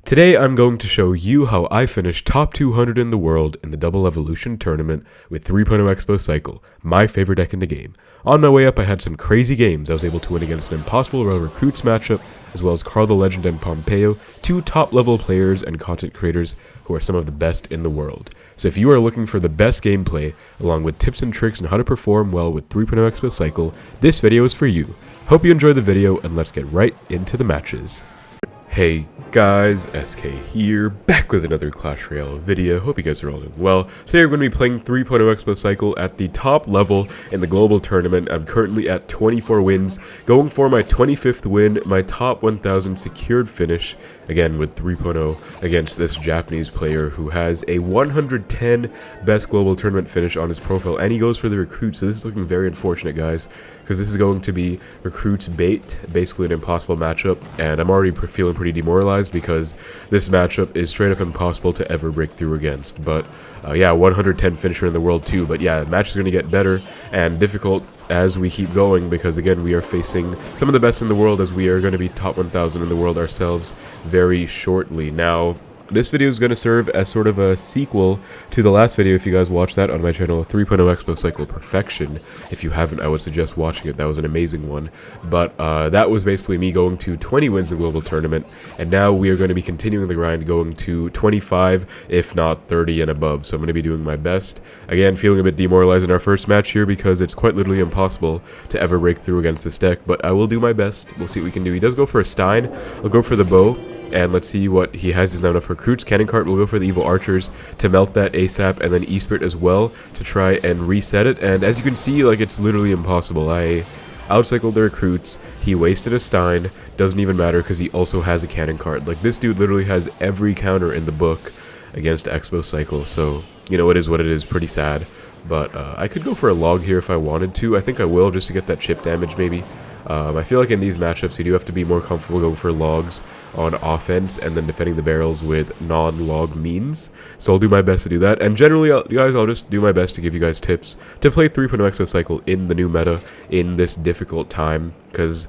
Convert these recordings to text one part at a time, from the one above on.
Today I'm going to show you how I finished top 200 in the world in the Double Evolution tournament with 3.0 Xbow Cycle, my favorite deck in the game. On my way up I had some crazy games. I was able to win against an impossible Evo Recruits matchup, as well as Carl the Legend and Pompeyo, two top level players and content creators who are some of the best in the world. So if you are looking for the best gameplay, along with tips and tricks on how to perform well with 3.0 Xbow Cycle, this video is for you. Hope you enjoy the video and let's get right into the matches. Hey guys, SK here, back with another Clash Royale video. Hope you guys are all doing well. Today we're going to be playing 3.0 Xbow Cycle at the top level in the global tournament. I'm currently at 24 wins, going for my 25th win, my top 1000 secured finish, again with 3.0 against this Japanese player who has a 110 best global tournament finish on his profile, and he goes for the recruit. So this is looking very unfortunate, guys, because this is going to be Recruits Bait, basically an impossible matchup, and I'm already feeling pretty demoralized because this matchup is straight up impossible to ever break through against. But yeah, 110 finisher in the world too, but yeah, the match is going to get better and difficult as we keep going, because again we are facing some of the best in the world, as we are going to be top 1000 in the world ourselves very shortly. Now this video is going to serve as sort of a sequel to the last video. If you guys watched that on my channel, 3.0 Xbow Cycle Perfection, if you haven't, I would suggest watching it. That was an amazing one. But that was basically me going to 20 wins in global tournament, and now we are going to be continuing the grind, going to 25, if not 30 and above. So I'm going to be doing my best. Again, feeling a bit demoralized in our first match here because it's quite literally impossible to ever break through against this deck, but I will do my best. We'll see what we can do. He does go for a Stein. I'll go for the bow, and let's see what he has. He's not enough recruits. Cannon Cart will go for the Evo Archers to melt that ASAP, and then E-Spirit as well to try and reset it. And as you can see, like, it's literally impossible. I outcycled the recruits. He wasted a Stein. Doesn't even matter because he also has a Cannon Cart. Like, this dude literally has every counter in the book against Xbow Cycle. So, you know, it is what it is. Pretty sad. But I could go for a log here if I wanted to. I think I will, just to get that chip damage maybe. I feel like in these matchups you do have to be more comfortable going for logs on offense and then defending the barrels with non-log means. So I'll do my best to do that. And generally, I'll just do my best to give you guys tips to play 3.0 Xbow Cycle in the new meta in this difficult time, because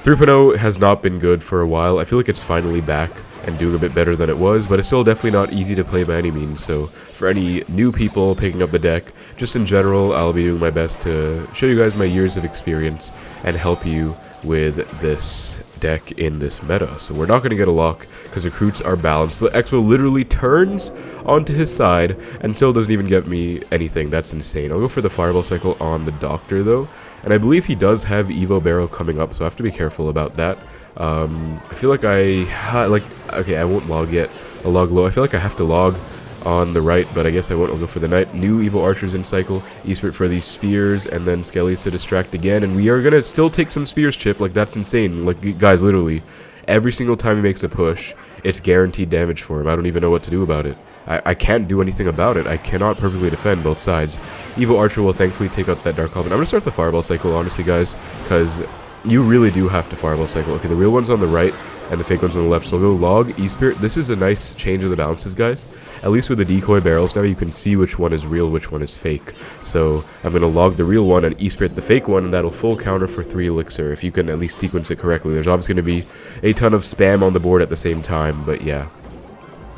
3.0 has not been good for a while. I feel like it's finally back and doing a bit better than it was, but it's still definitely not easy to play by any means. So for any new people picking up the deck, just in general, I'll be doing my best to show you guys my years of experience and help you with this deck in this meta. So we're not going to get a lock because recruits are balanced. The Xbow literally turns onto his side and still doesn't even get me anything. That's insane. I'll go for the Fireball Cycle on the Doctor though, and I believe he does have Evo Barrel coming up, so I have to be careful about that. I feel like okay, I won't log yet. I'll log low. I feel like I have to log on the right, but I guess I won't. I'll go for the Knight. New Evo Archers in cycle. E-Spirit for these Spears, and then Skellies to distract again. And we are going to still take some Spears chip. Like, that's insane. Like, guys, literally, every single time he makes a push, it's guaranteed damage for him. I don't even know what to do about it. I can't do anything about it. I cannot perfectly defend both sides. Evo Archer will thankfully take out that Dark Goblin. I'm going to start the Fireball Cycle, honestly, guys, because you really do have to Fireball Cycle. Okay, the real one's on the right, and the fake one's on the left, so I'll go log E-Spirit. This is a nice change of the balances, guys. At least with the decoy barrels now, you can see which one is real, which one is fake. So I'm going to log the real one and E-Spirit the fake one, and that'll full counter for 3 elixir, if you can at least sequence it correctly. There's obviously going to be a ton of spam on the board at the same time, but yeah.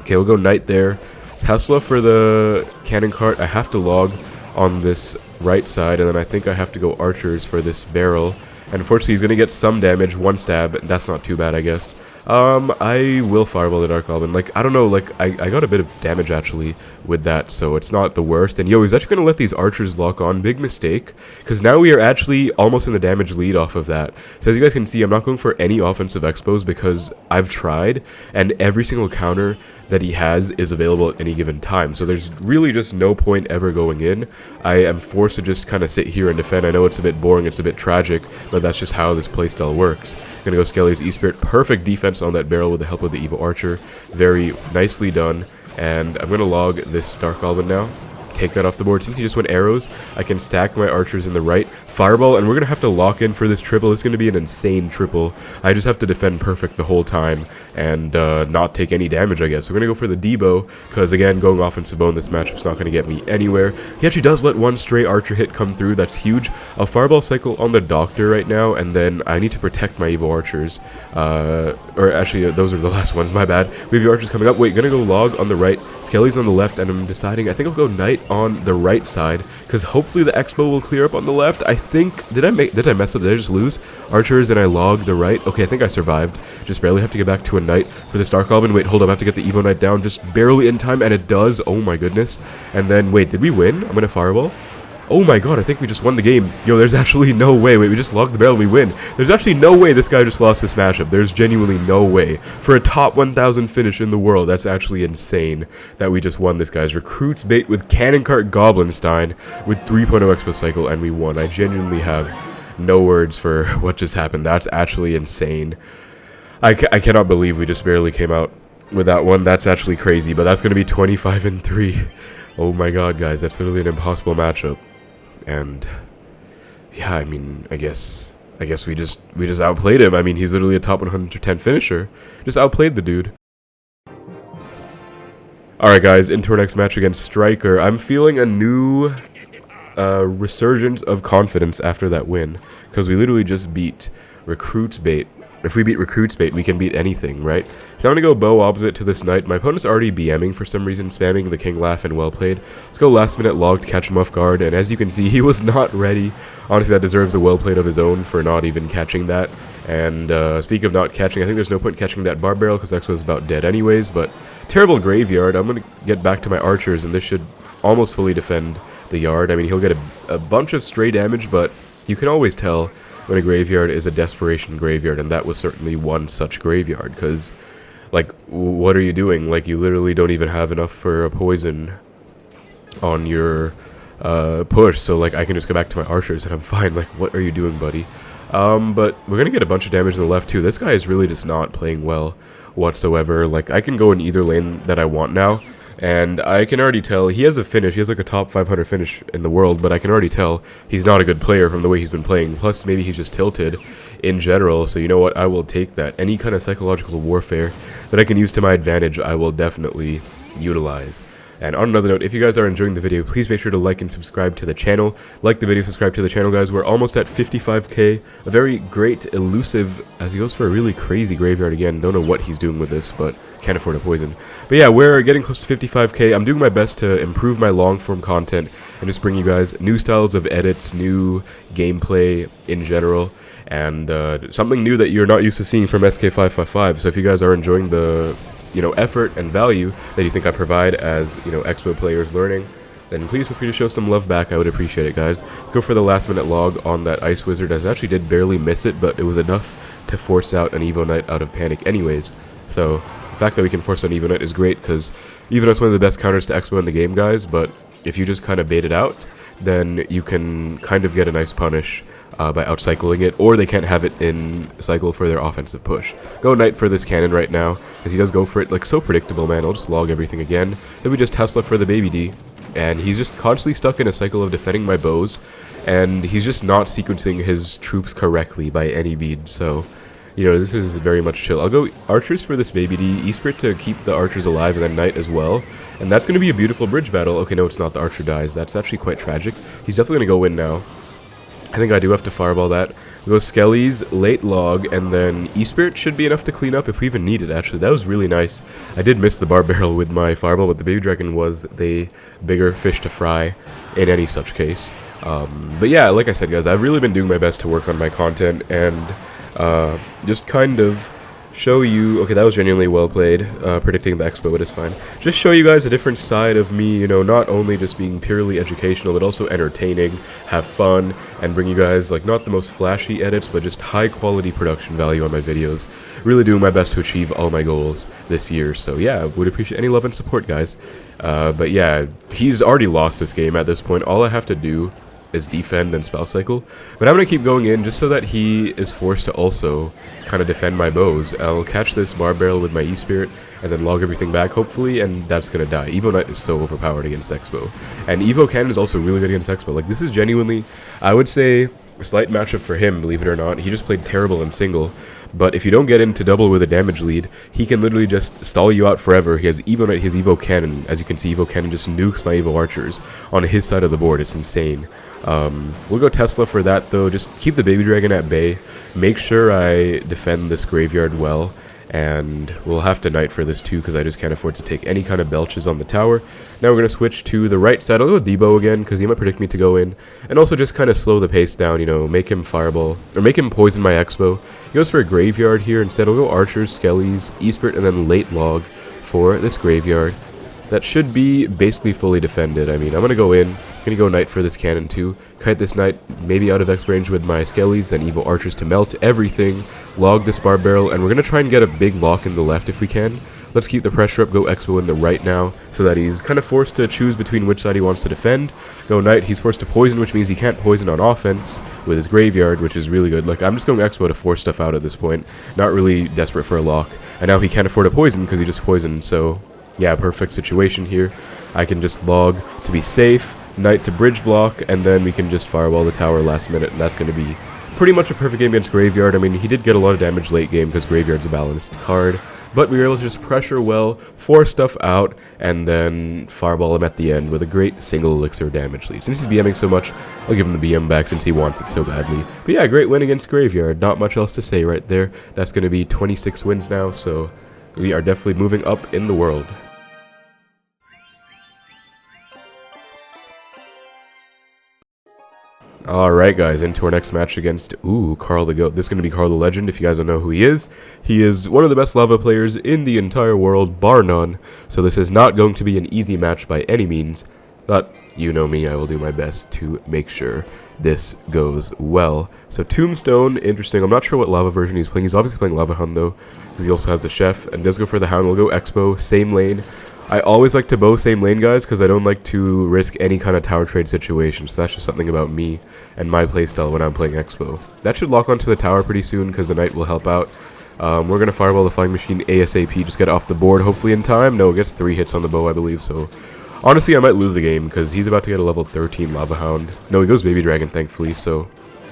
Okay, we'll go Knight there. Tesla for the Cannon Cart. I have to log on this right side, and then I think I have to go Archers for this barrel. And unfortunately, he's going to get some damage, 1 stab. That's not too bad, I guess. I will Fireball the Dark Goblin. Like, I don't know, like, I got a bit of damage, actually, with that, so it's not the worst. And, yo, he's actually going to let these Archers lock on. Big mistake, because now we are actually almost in the damage lead off of that. So, as you guys can see, I'm not going for any offensive expos because I've tried, and every single counter that he has is available at any given time. So there's really just no point ever going in. I am forced to just kind of sit here and defend. I know it's a bit boring, it's a bit tragic, but that's just how this playstyle works. Gonna go Skelly's E-Spirit. Perfect defense on that barrel with the help of the Evo Archer. Very nicely done. And I'm gonna log this Dark Goblin now. Take that off the board. Since he just went arrows, I can stack my archers in the right, Fireball, and we're going to have to lock in for this triple. It's going to be an insane triple. I just have to defend perfect the whole time and not take any damage, I guess. We're going to go for the Debo, because again, going offensive bow in this matchup's not going to get me anywhere. He actually does let one stray archer hit come through. That's huge. I'll Fireball Cycle on the Doctor right now, and then I need to protect my Evo Archers. Or actually, those are the last ones, my bad. We have the Archers coming up. Wait, going to go Log on the right, Skelly's on the left, and I'm deciding, I think I'll go Knight on the right side, because hopefully the Xbow will clear up on the left. I think, did I mess up? Did I just lose? Archers, and I Log the right. Okay, I think I survived. Just barely have to get back to a Knight for the Star Goblin. Wait, hold up, I have to get the Evo Knight down just barely in time, and it does. Oh my goodness. And then, wait, did we win? I'm going to Fireball. Oh my god, I think we just won the game. Yo, there's actually no way. Wait, we just logged the barrel, we win. There's actually no way this guy just lost this matchup. There's genuinely no way. For a top 1000 finish in the world, that's actually insane that we just won this guy's Recruits Bait with Cannon Cart Goblinstein with 3.0 Xbow Cycle, and we won. I genuinely have no words for what just happened. That's actually insane. I cannot believe we just barely came out with that one. That's actually crazy, but that's going to be 25-3. Oh my god, guys, that's literally an impossible matchup. And yeah, I mean, I guess we just outplayed him. I mean, he's literally a top 110 finisher. Just outplayed the dude. Alright guys, into our next match against Striker. I'm feeling a new resurgence of confidence after that win, because we literally just beat Recruits Bait. If we beat Recruits Bait, we can beat anything, right? So I'm going to go bow opposite to this knight. My opponent's already BMing for some reason, spamming the king laugh and well played. Let's go last minute log to catch him off guard, and as you can see, he was not ready. Honestly, that deserves a well played of his own for not even catching that. And speak of not catching, I think there's no point catching that bar barrel because X was about dead anyways, but terrible graveyard. I'm going to get back to my archers, and this should almost fully defend the yard. I mean, he'll get a bunch of stray damage, but you can always tell when a graveyard is a desperation graveyard, and that was certainly one such graveyard, because, like, what are you doing? Like, you literally don't even have enough for a poison on your push, so, like, I can just go back to my archers and I'm fine. Like, what are you doing, buddy? But we're gonna get a bunch of damage in the left, too. This guy is really just not playing well whatsoever. Like, I can go in either lane that I want now, and I can already tell he has a finish. He has like a top 500 finish in the world, but I can already tell he's not a good player from the way he's been playing. Plus, maybe he's just tilted in general. So you know what? I will take that. Any kind of psychological warfare that I can use to my advantage, I will definitely utilize. And on another note, if you guys are enjoying the video, please make sure to like and subscribe to the channel. Like the video, subscribe to the channel, guys. We're almost at 55k. A very great, elusive, as he goes for a really crazy graveyard again. Don't know what he's doing with this, but can't afford a poison. But yeah, we're getting close to 55k. I'm doing my best to improve my long-form content and just bring you guys new styles of edits, new gameplay in general, and something new that you're not used to seeing from SK555. So if you guys are enjoying the effort and value that you think I provide as, Xbow players learning, then please feel free to show some love back. I would appreciate it, guys. Let's go for the last minute log on that Ice Wizard, as I actually did barely miss it, but it was enough to force out an Evo Knight out of panic anyways. So the fact that we can force an Evo Knight is great, because Evo Knight's one of the best counters to Xbow in the game, guys, but if you just kind of bait it out, then you can kind of get a nice punish by outcycling it, or they can't have it in cycle for their offensive push. Go Knight for this cannon right now, because he does go for it, like, so predictable, man. I'll just log everything again. Then we just Tesla for the baby D, and he's just constantly stuck in a cycle of defending my bows, and he's just not sequencing his troops correctly by any bead, so this is very much chill. I'll go archers for this baby D, E-Spirit to keep the archers alive, and then Knight as well. And that's going to be a beautiful bridge battle. Okay, no, it's not. The archer dies. That's actually quite tragic. He's definitely going to go win now. I think I do have to fireball that. We'll go Skelly's, late log, and then E-Spirit should be enough to clean up if we even need it, actually. That was really nice. I did miss the bar barrel with my fireball, but the baby dragon was the bigger fish to fry in any such case. But yeah, like I said, guys, I've really been doing my best to work on my content and just kind of show you, okay, that was genuinely well played, predicting the Xbow, but it's fine. Just show you guys a different side of me, not only just being purely educational, but also entertaining, have fun, and bring you guys, like, not the most flashy edits, but just high quality production value on my videos. Really doing my best to achieve all my goals this year, so yeah, would appreciate any love and support, guys. But yeah, he's already lost this game at this point. All I have to do is defend and spell cycle, but I'm gonna keep going in just so that he is forced to also kind of defend my bows. I'll catch this bar barrel with my E-Spirit and then log everything back, hopefully, and that's gonna die. Evo Knight is so overpowered against Xbow, and Evo Cannon is also really good against Xbow. Like, this is genuinely, I would say, A slight matchup for him, believe it or not. He just played terrible in single. But if you don't get into double with a damage lead, he can literally just stall you out forever. He has Evo Knight, his Evo Cannon. As you can see, Evo Cannon just nukes my Evo Archers on his side of the board. It's insane. We'll go Tesla for that, though. Just keep the Baby Dragon at bay. Make sure I defend this graveyard well. And we'll have to Knight for this too, because I just can't afford to take any kind of belches on the tower. Now we're going to switch to the right side. I'll go with Debo again, because he might predict me to go in. And also just kind of slow the pace down, you know, make him Fireball, or make him poison my Xbow. He goes for a Graveyard here. Instead, I'll go Archers, Skellies, Esprit, and then late Log for this Graveyard. That should be basically fully defended. I mean, I'm going to go in. I'm going to go Knight for this Cannon too. Kite this Knight maybe out of X range with my Skellies, then Evo Archers to melt everything. Log this Bar Barrel, and we're going to try and get a big lock in the left if we can. Let's keep the pressure up, go Xbow in the right now, so that he's kind of forced to choose between which side he wants to defend. Go Knight, he's forced to poison, which means he can't poison on offense with his Graveyard, which is really good. Like, I'm just going Xbow to force stuff out at this point. Not really desperate for a lock. And now he can't afford a poison because he just poisoned, so yeah, perfect situation here. I can just Log to be safe, Knight to bridge block, and then we can just Fireball the tower last minute, and that's going to be pretty much a perfect game against Graveyard. I mean, he did get a lot of damage late game because Graveyard's a balanced card. But we were able to just pressure well, force stuff out, and then Fireball him at the end with a great single elixir damage lead. Since he's BMing so much, I'll give him the BM back since he wants it so badly. But yeah, great win against Graveyard. Not much else to say right there. That's going to be 26 wins now, so we are definitely moving up in the world. Alright guys, into our next match against, Carl the Goat. This is going to be Carl the Legend, if you guys don't know who he is. He is one of the best lava players in the entire world, bar none. So this is not going to be an easy match by any means. But, you know me, I will do my best to make sure this goes well. So Tombstone, interesting. I'm not sure what lava version he's playing. He's obviously playing Lava Hound though, because he also has the Chef, and does go for the Hound. We'll go Xbow, same lane. I always like to bow same lane, guys, because I don't like to risk any kind of tower trade situation. So that's just something about me and my playstyle when I'm playing Xbow. That should lock onto the tower pretty soon, because the Knight will help out. We're going to Fireball the Flying Machine ASAP, just get it off the board, hopefully in time. No, it gets 3 hits on the bow, I believe, so honestly, I might lose the game, because he's about to get a level 13 Lava Hound. No, he goes Baby Dragon, thankfully, so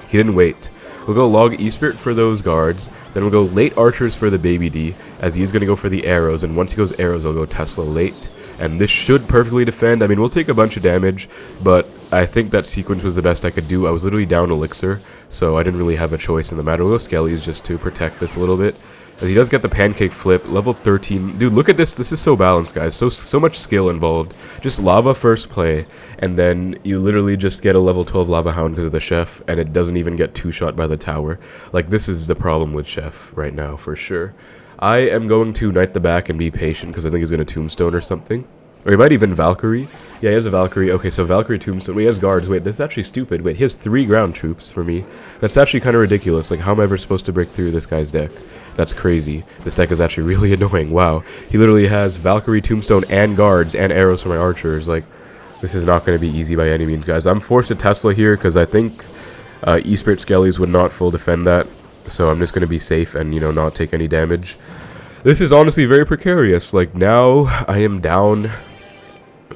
he didn't wait. We'll go Log Esprit for those guards, then we'll go late Archers for the Baby D, as he's going to go for the arrows, and once he goes arrows, I'll go Tesla late. And this should perfectly defend. I mean, we'll take a bunch of damage, but I think that sequence was the best I could do. I was literally down Elixir, so I didn't really have a choice in the matter. We'll go Skellies just to protect this a little bit. As he does get the Pancake Flip, level 13. Dude, look at this. This is so balanced, guys. So much skill involved. Just Lava first play, and then you literally just get a level 12 Lava Hound because of the Chef, and it doesn't even get 2-shot by the tower. Like, this is the problem with Chef right now, for sure. I am going to Knight the back and be patient, because I think he's going to Tombstone or something. Or he might even Valkyrie. Yeah, he has a Valkyrie. Okay, so Valkyrie Tombstone. Wait, he has guards. Wait, that's actually stupid. Wait, he has 3 ground troops for me. That's actually kind of ridiculous. Like, how am I ever supposed to break through this guy's deck? That's crazy. This deck is actually really annoying. Wow. He literally has Valkyrie, Tombstone, and guards, and arrows for my archers. Like, this is not going to be easy by any means, guys. I'm forced to Tesla here, because I think Esprit Skellies would not full defend that. So I'm just going to be safe and, you know, not take any damage. This is honestly very precarious. Like, now I am down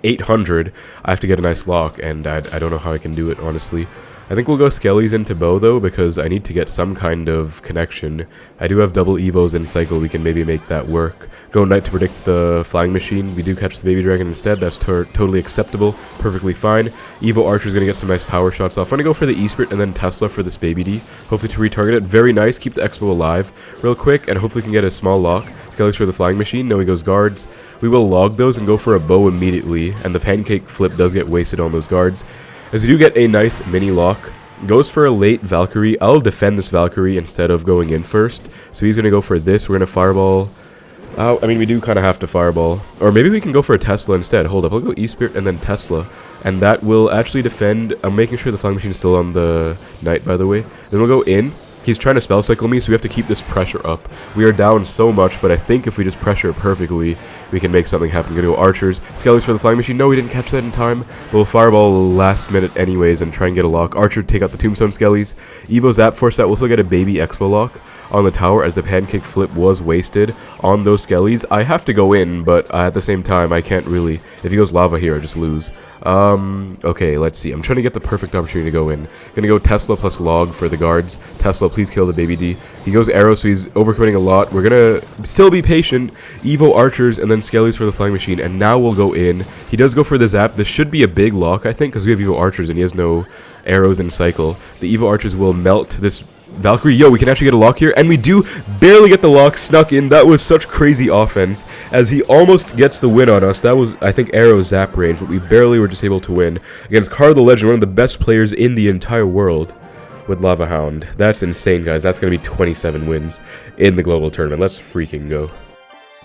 800. I have to get a nice lock, and I don't know how I can do it, honestly. I think we'll go Skellies into bow, though, because I need to get some kind of connection. I do have double Evos in Cycle. We can maybe make that work. Go Knight to predict the Flying Machine. We do catch the Baby Dragon instead. That's totally acceptable. Perfectly fine. Evo Archer's going to get some nice power shots off. I'm going to go for the Esprit and then Tesla for this Baby D. Hopefully to retarget it. Very nice. Keep the Xbow alive real quick, and hopefully can get a small lock. Skellies for the Flying Machine. No, he goes guards. We will log those and go for a bow immediately, and the Pancake Flip does get wasted on those guards. As we do get a nice mini lock. Goes for a late Valkyrie. I'll defend this Valkyrie instead of going in first. So he's going to go for this. We're going to Fireball. I mean, we do kind of have to Fireball. Or maybe we can go for a Tesla instead. Hold up. I'll go Esprit and then Tesla. And that will actually defend. I'm making sure the Flying Machine is still on the Knight, by the way. Then we'll go in. He's trying to spell cycle me, so we have to keep this pressure up. We are down so much, but I think if we just pressure it perfectly, we can make something happen. Gonna go Archers. Skellies for the Flying Machine. No, we didn't catch that in time. But we'll Fireball last minute anyways and try and get a lock. Archer take out the Tombstone Skellies. Evo Zap Force that. We'll still get a baby Xbow lock. on the tower as the pancake flip was wasted on those skellies. I have to go in, but at the same time, I can't really. If he goes lava here, I just lose. Okay, let's see. I'm trying to get the perfect opportunity to go in. Gonna go Tesla plus log for the guards. Tesla, please kill the baby D. He goes arrow, so he's overcommitting a lot. We're gonna still be patient. Evo archers and then skellies for the flying machine, and now we'll go in. He does go for the zap. This should be a big lock, I think, because we have Evo archers and he has no arrows in cycle. The Evo archers will melt this Valkyrie. Yo, we can actually get a lock here, and we do barely get the lock, snuck in. That was such crazy offense, as he almost gets the win on us. That was, I think, arrow zap range, but we barely were just able to win against Carl the Legend, one of the best players in the entire world, with Lava Hound. That's insane, guys. That's going to be 27 wins in the global tournament. Let's freaking go.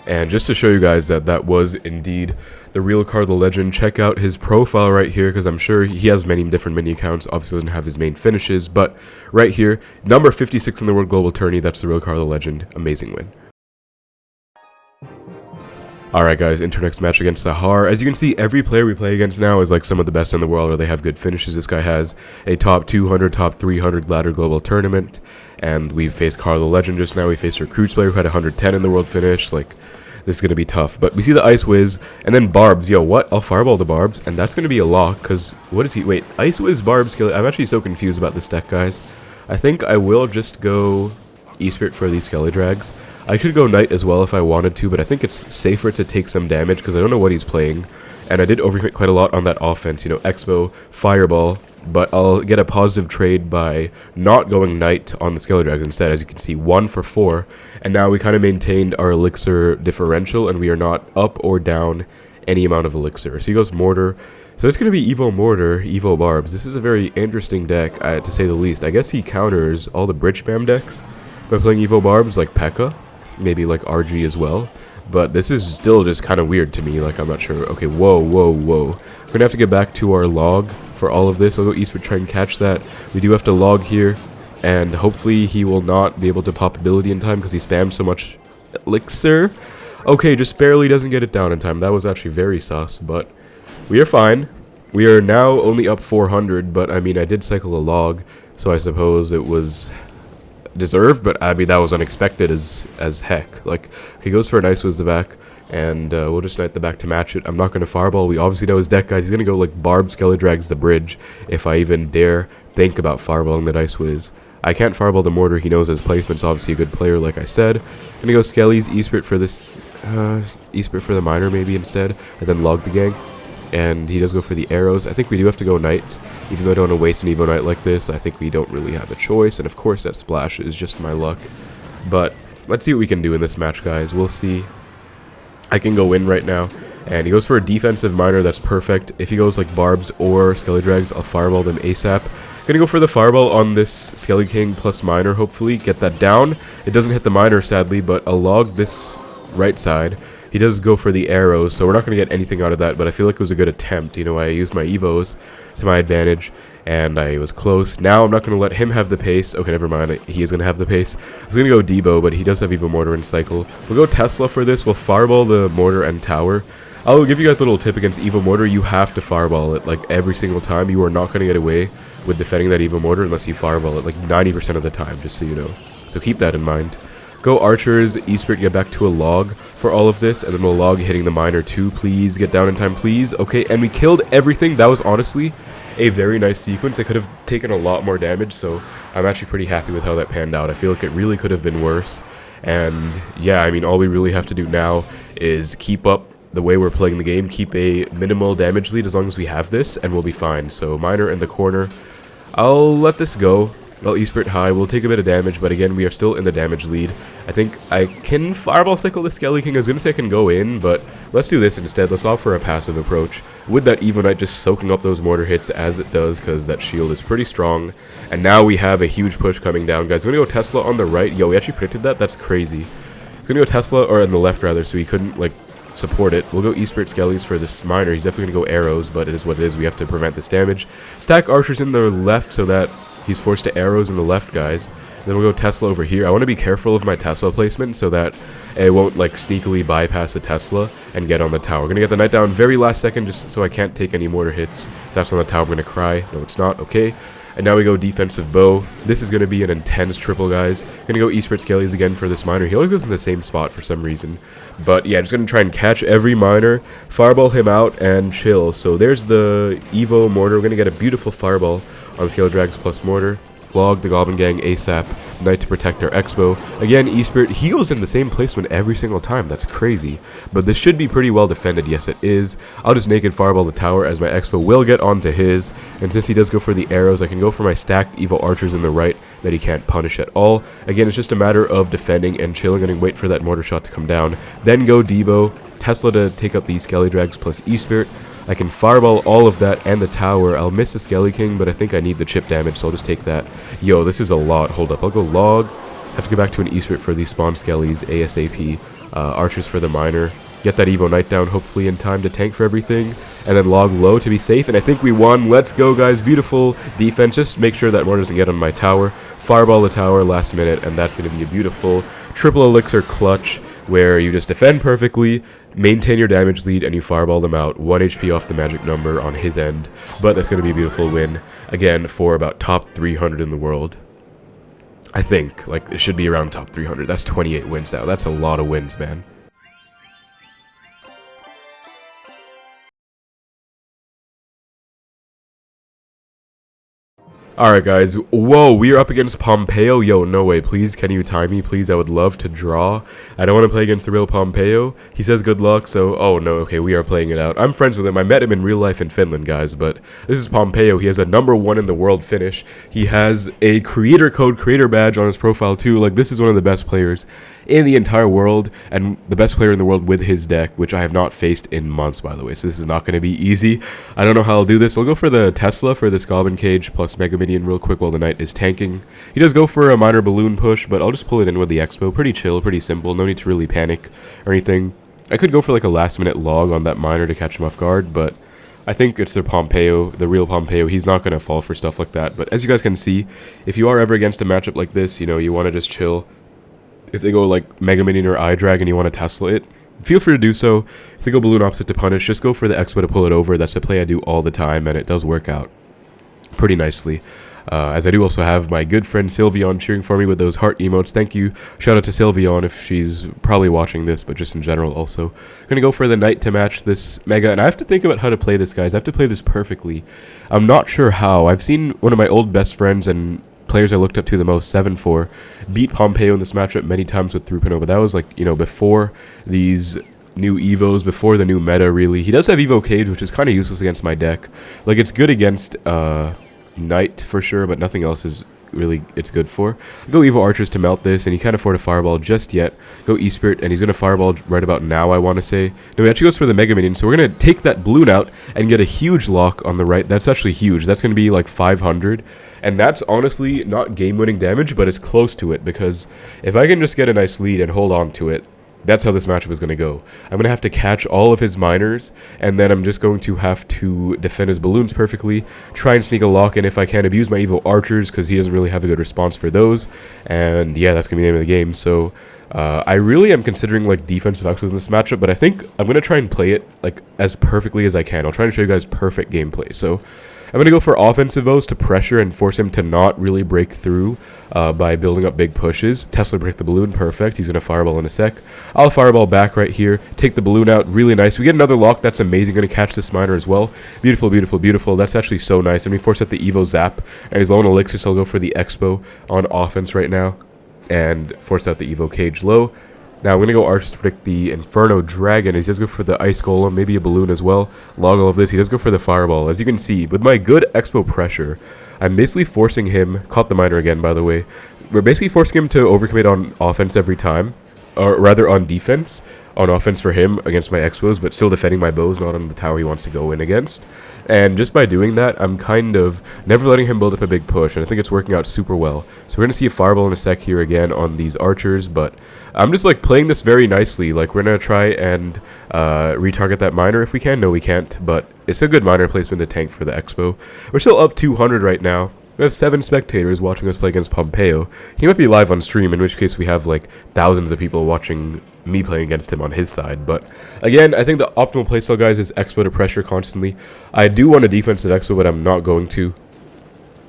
And just to show you guys that that was indeed the real Carl the Legend, check out his profile right here, because I'm sure he has many different mini accounts. Obviously doesn't have his main finishes, but right here, number 56 in the World Global Tourney, that's the real Carl the Legend. Amazing win. Alright guys, into our next match against Sahar. As you can see, every player we play against now is like some of the best in the world, or they have good finishes. This guy has a top 200, top 300 ladder global tournament, and we faced Carl the Legend just now. We faced Recruits Bait, who had 110 in the world finish. Like, this is going to be tough. But we see the Ice Whiz, and then Barbs. Yo, what? I'll fireball the Barbs, and that's going to be a lock, because what is he? Wait, Ice Whiz, Barbs, Skelly. I'm actually so confused about this deck, guys. I think I will just go E-Spirit for these Skelly Drags. I could go Knight as well if I wanted to, but I think it's safer to take some damage, because I don't know what he's playing. And I did overcommit quite a lot on that offense, you know, Xbow, Fireball, but I'll get a positive trade by not going Knight on the Skelly Drags instead. As you can see, 1 for 4, and now we kind of maintained our elixir differential, and we are not up or down any amount of elixir. So he goes Mortar. So it's going to be Evo Mortar, Evo Barbs. This is a very interesting deck, to say the least. I guess he counters all the Bridge Spam decks by playing Evo Barbs, like P.E.K.K.A, maybe like RG as well. But this is still just kind of weird to me, like I'm not sure. Okay, whoa. We're gonna have to get back to our log for all of this. I'll go eastward, try and catch that. We do have to log here, and hopefully he will not be able to pop ability in time because he spams so much elixir. Okay, just barely doesn't get it down in time. That was actually very sus, but we are fine. We are now only up 400, but I mean, I did cycle a log, so I suppose it was deserved, but I mean, that was unexpected as heck. Like, he goes for a nice with the back, and we'll just Knight the back to match it. I'm not going to fireball. We obviously know his deck, guys. He's going to go like Barb, Skelly Drags the bridge, if I even dare think about fireballing the Dice Whiz. I can't fireball the Mortar. He knows his placement's obviously a good player, like I said. I'm going to go Skelly's E-Spirit for this, E-Spirit for the Miner maybe instead, and then log the gang. And he does go for the arrows. I think we do have to go Knight. Even though I don't want to waste an Evo Knight like this, I think we don't really have a choice. And of course that splash is just my luck. But let's see what we can do in this match, guys. We'll see. I can go in right now. And he goes for a defensive Miner. That's perfect. If he goes like Barbs or Skelly Drags, I'll fireball them ASAP. Gonna go for the fireball on this Skelly King plus Miner, hopefully. Get that down. It doesn't hit the Miner, sadly, but I'll log this right side. He does go for the arrows, so we're not going to get anything out of that, but I feel like it was a good attempt. You know, I used my Evos to my advantage, and I was close. Now I'm not going to let him have the pace. Okay, never mind. He is going to have the pace. I was going to go Debo, but he does have Evo Mortar and Cycle. We'll go Tesla for this. We'll fireball the Mortar and Tower. I'll give you guys a little tip against Evo Mortar. You have to fireball it, like, every single time. You are not going to get away with defending that Evo Mortar unless you fireball it, like, 90% of the time, just so you know. So keep that in mind. Go Archers, E-Spirit, get back to a log for all of this, and then we'll log hitting the Miner too. Please get down in time, please. Okay, and we killed everything. That was honestly a very nice sequence. It could have taken a lot more damage, so I'm actually pretty happy with how that panned out. I feel like it really could have been worse. And yeah, I mean, all we really have to do now is keep up the way we're playing the game, keep a minimal damage lead as long as we have this, and we'll be fine. So Miner in the corner. I'll let this go. Well, E-Spirit high will take a bit of damage, but again, we are still in the damage lead. I think I can Fireball Cycle the Skelly King. I was going to say I can go in, but let's do this instead. Let's opt for a passive approach with that Evo Knight just soaking up those mortar hits as it does, because that shield is pretty strong. And now we have a huge push coming down, guys. I'm going to go Tesla on the right. Yo, we actually predicted that? That's crazy. I'm going to go Tesla, or on the left rather, so he couldn't, like, support it. We'll go E-Spirit Skellies for this Miner. He's definitely going to go arrows, but it is what it is. We have to prevent this damage. Stack Archers in the left so that he's forced to arrows in the left, guys. Then we'll go Tesla over here. I want to be careful of my Tesla placement so that it won't, like, sneakily bypass the Tesla and get on the tower. We're going to get the Knight down very last second just so I can't take any mortar hits. If that's on the tower, I'm going to cry. No, it's not. Okay. And now we go defensive bow. This is going to be an intense triple, guys. Going to go Esprit Skellies again for this miner. He always goes in the same spot for some reason. But yeah, just going to try and catch every miner, fireball him out, and chill. So there's the Evo Mortar. We're going to get a beautiful fireball on the Scaly Drags plus Mortar. Log the Goblin Gang ASAP. Knight to protect our Xbow. Again, Esprit, he goes in the same placement every single time. That's crazy. But this should be pretty well defended. Yes, it is. I'll just naked fireball the tower as my Xbow will get onto his. And since he does go for the arrows, I can go for my stacked Evo Archers in the right that he can't punish at all. Again, it's just a matter of defending and chilling and wait for that mortar shot to come down. Then go Debo. Tesla to take up the Skelly Drags plus Esprit. I can fireball all of that and the tower. I'll miss the Skelly King, but I think I need the chip damage, so I'll just take that. Yo, this is a lot. Hold up. I'll go log. Have to go back to an Esprit for these spawn Skellies, ASAP. Archers for the miner. Get that Evo Knight down, hopefully in time to tank for everything. And then log low to be safe, and I think we won. Let's go, guys. Beautiful defense. Just make sure that mortar doesn't get on my tower. Fireball the tower last minute, and that's going to be a beautiful triple elixir clutch where you just defend perfectly, maintain your damage lead, and you fireball them out. 1 HP off the magic number on his end. But that's going to be a beautiful win, again, for about top 300 in the world. I think, like, it should be around top 300. That's 28 wins now. That's a lot of wins, man. Alright guys, whoa, we are up against Pompeyo. Yo, no way, please, can you time me, please? I would love to draw. I don't want to play against the real Pompeyo. He says good luck, so, oh no, okay, we are playing it out. I'm friends with him. I met him in real life in Finland, guys, but this is Pompeyo. He has a #1 in the world finish. He has a creator code, creator badge on his profile too. Like, this is one of the best players in the entire world, and the best player in the world with his deck, which I have not faced in months, by the way, so this is not going to be easy. I don't know how I'll do this. I'll go for the Tesla for this Goblin Cage plus Mega Minion real quick while the Knight is tanking. He does go for a minor balloon push, but I'll just pull it in with the Xbow. Pretty chill, pretty simple, no need to really panic or anything. I could go for like a last minute log on that miner to catch him off guard, but I think it's the Pompeyo, the real Pompeyo. He's not going to fall for stuff like that, but as you guys can see, if you are ever against a matchup like this, you know, you want to just chill. If they go like Mega Minion or iDrag and you want to Tesla it, feel free to do so. If they go Balloon Opposite to punish, just go for the Xbow to pull it over. That's a play I do all the time, and it does work out pretty nicely. As I do also have my good friend Sylveon cheering for me with those heart emotes. Thank you. Shout out to Sylveon if she's probably watching this, but just in general also. Gonna go for the Knight to match this Mega, and I have to think about how to play this, guys. I have to play this perfectly. I'm not sure how. I've seen one of my old best friends and players I looked up to the most, 7-4, beat Pompeyo in this matchup many times with 3.0, but that was like, you know, before these new Evos, before the new meta, really. He does have Evo Cage, which is kind of useless against my deck. Like, it's good against Knight for sure, but nothing else is really it's good for. Go Evo Archers to melt this, and he can't afford a fireball just yet. Go Esprit, and he's going to fireball right about now, I want to say. No, he actually goes for the Mega Minion, so we're going to take that balloon out and get a huge lock on the right. That's actually huge. That's going to be like 500. And that's honestly not game-winning damage, but it's close to it, because if I can just get a nice lead and hold on to it, that's how this matchup is going to go. I'm going to have to catch all of his miners, and then I'm just going to have to defend his balloons perfectly, try and sneak a lock in if I can, abuse my Evo Archers, because he doesn't really have a good response for those, and yeah, that's going to be the name of the game. So I really am considering like defensive excellence in this matchup, but I think I'm going to try and play it like as perfectly as I can. I'll try to show you guys perfect gameplay. So I'm going to go for offensive O's to pressure and force him to not really break through by building up big pushes. Tesla break the balloon, perfect. He's going to fireball in a sec. I'll fireball back right here, take the balloon out, really nice. We get another lock, that's amazing. Going to catch this miner as well. Beautiful, beautiful, beautiful. That's actually so nice. And we force out the Evo Zap, and he's low on elixir, so I'll go for the Xbow on offense right now, and force out the Evo Cage low. Now I'm going to go Arch to predict the Inferno Dragon. He does go for the Ice Golem, maybe a balloon as well. Log all of this. He does go for the Fireball. As you can see, with my good Expo pressure, I'm basically forcing him, caught the miner again by the way, we're basically forcing him to overcommit on offense every time, or rather on defense, on offense for him against my Expos, but still defending my bows, not on the tower he wants to go in against. And just by doing that, I'm kind of never letting him build up a big push, and I think it's working out super well. So we're going to see a Fireball in a sec here again on these Archers, but I'm just like playing this very nicely. Like, we're going to try and retarget that miner if we can. No, we can't, but it's a good miner placement to tank for the Expo. We're still up 200 right now. We have 7 spectators watching us play against Pompeyo. He might be live on stream, in which case we have like thousands of people watching me playing against him on his side. But again, I think the optimal playstyle, guys, is Expo to pressure constantly. I do want a defensive Expo, but I'm not going to.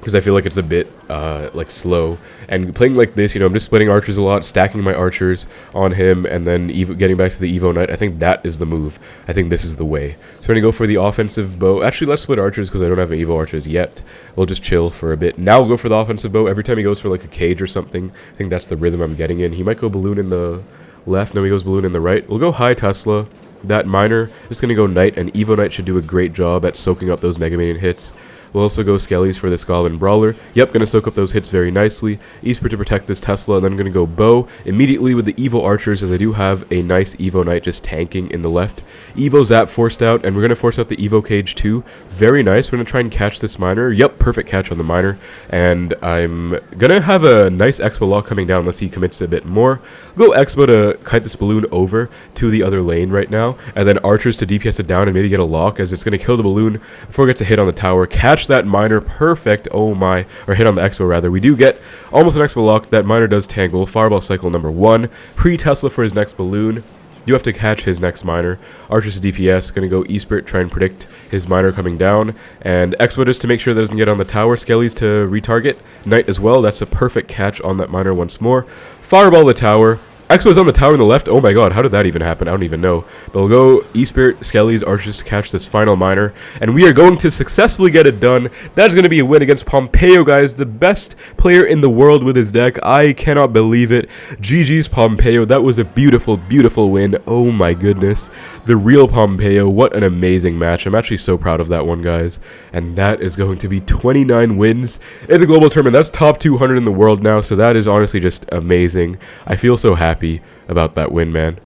because I feel like it's a bit like slow. And playing like this, I'm just splitting archers a lot, stacking my archers on him, and then getting back to the Evo Knight. I think that is the move. I think this is the way. So we're going to go for the offensive bow. Actually, let's split archers because I don't have an Evo archers yet. We'll just chill for a bit. Now we'll go for the offensive bow. Every time he goes for like a cage or something, I think that's the rhythm I'm getting in. He might go balloon in the left. No, he goes balloon in the right. We'll go high Tesla. That miner is going to go Knight, and Evo Knight should do a great job at soaking up those Mega Minion hits. We'll also go Skellies for this Goblin Brawler. Yep, going to soak up those hits very nicely. Esper to protect this Tesla, and then I'm going to go Bow immediately with the Evo Archers, as I do have a nice Evo Knight just tanking in the left. Evo Zap forced out, and we're going to force out the Evo Cage too. Very nice. We're going to try and catch this Miner. Yep, perfect catch on the Miner. And I'm going to have a nice Xbow lock coming down unless he commits a bit more. Go Xbow to kite this balloon over to the other lane right now, and then Archers to DPS it down and maybe get a lock, as it's going to kill the balloon before it gets a hit on the tower. Catch that Miner, perfect. Oh my, or hit on the Xbow rather. We do get almost an Xbow lock. That Miner does tangle. Fireball cycle number 1. Pre-Tesla for his next balloon. You have to catch his next Miner. Archers to DPS, gonna go E-Spirit, try and predict his Miner coming down. And Xbow just to make sure that doesn't get on the tower. Skellies to retarget. Knight as well. That's a perfect catch on that Miner once more. Fireball the tower. Xbow is on the tower on the left. Oh my god, how did that even happen? I don't even know. But we'll go E-Spirit, Skellies, Archers to catch this final Miner. And we are going to successfully get it done. That's going to be a win against Pompeyo, guys. The best player in the world with his deck. I cannot believe it. GG's Pompeyo. That was a beautiful, beautiful win. Oh my goodness. The real Pompeyo. What an amazing match. I'm actually so proud of that one, guys. And that is going to be 29 wins in the global tournament. That's top 200 in the world now. So that is honestly just amazing. I feel so happy about that win, man.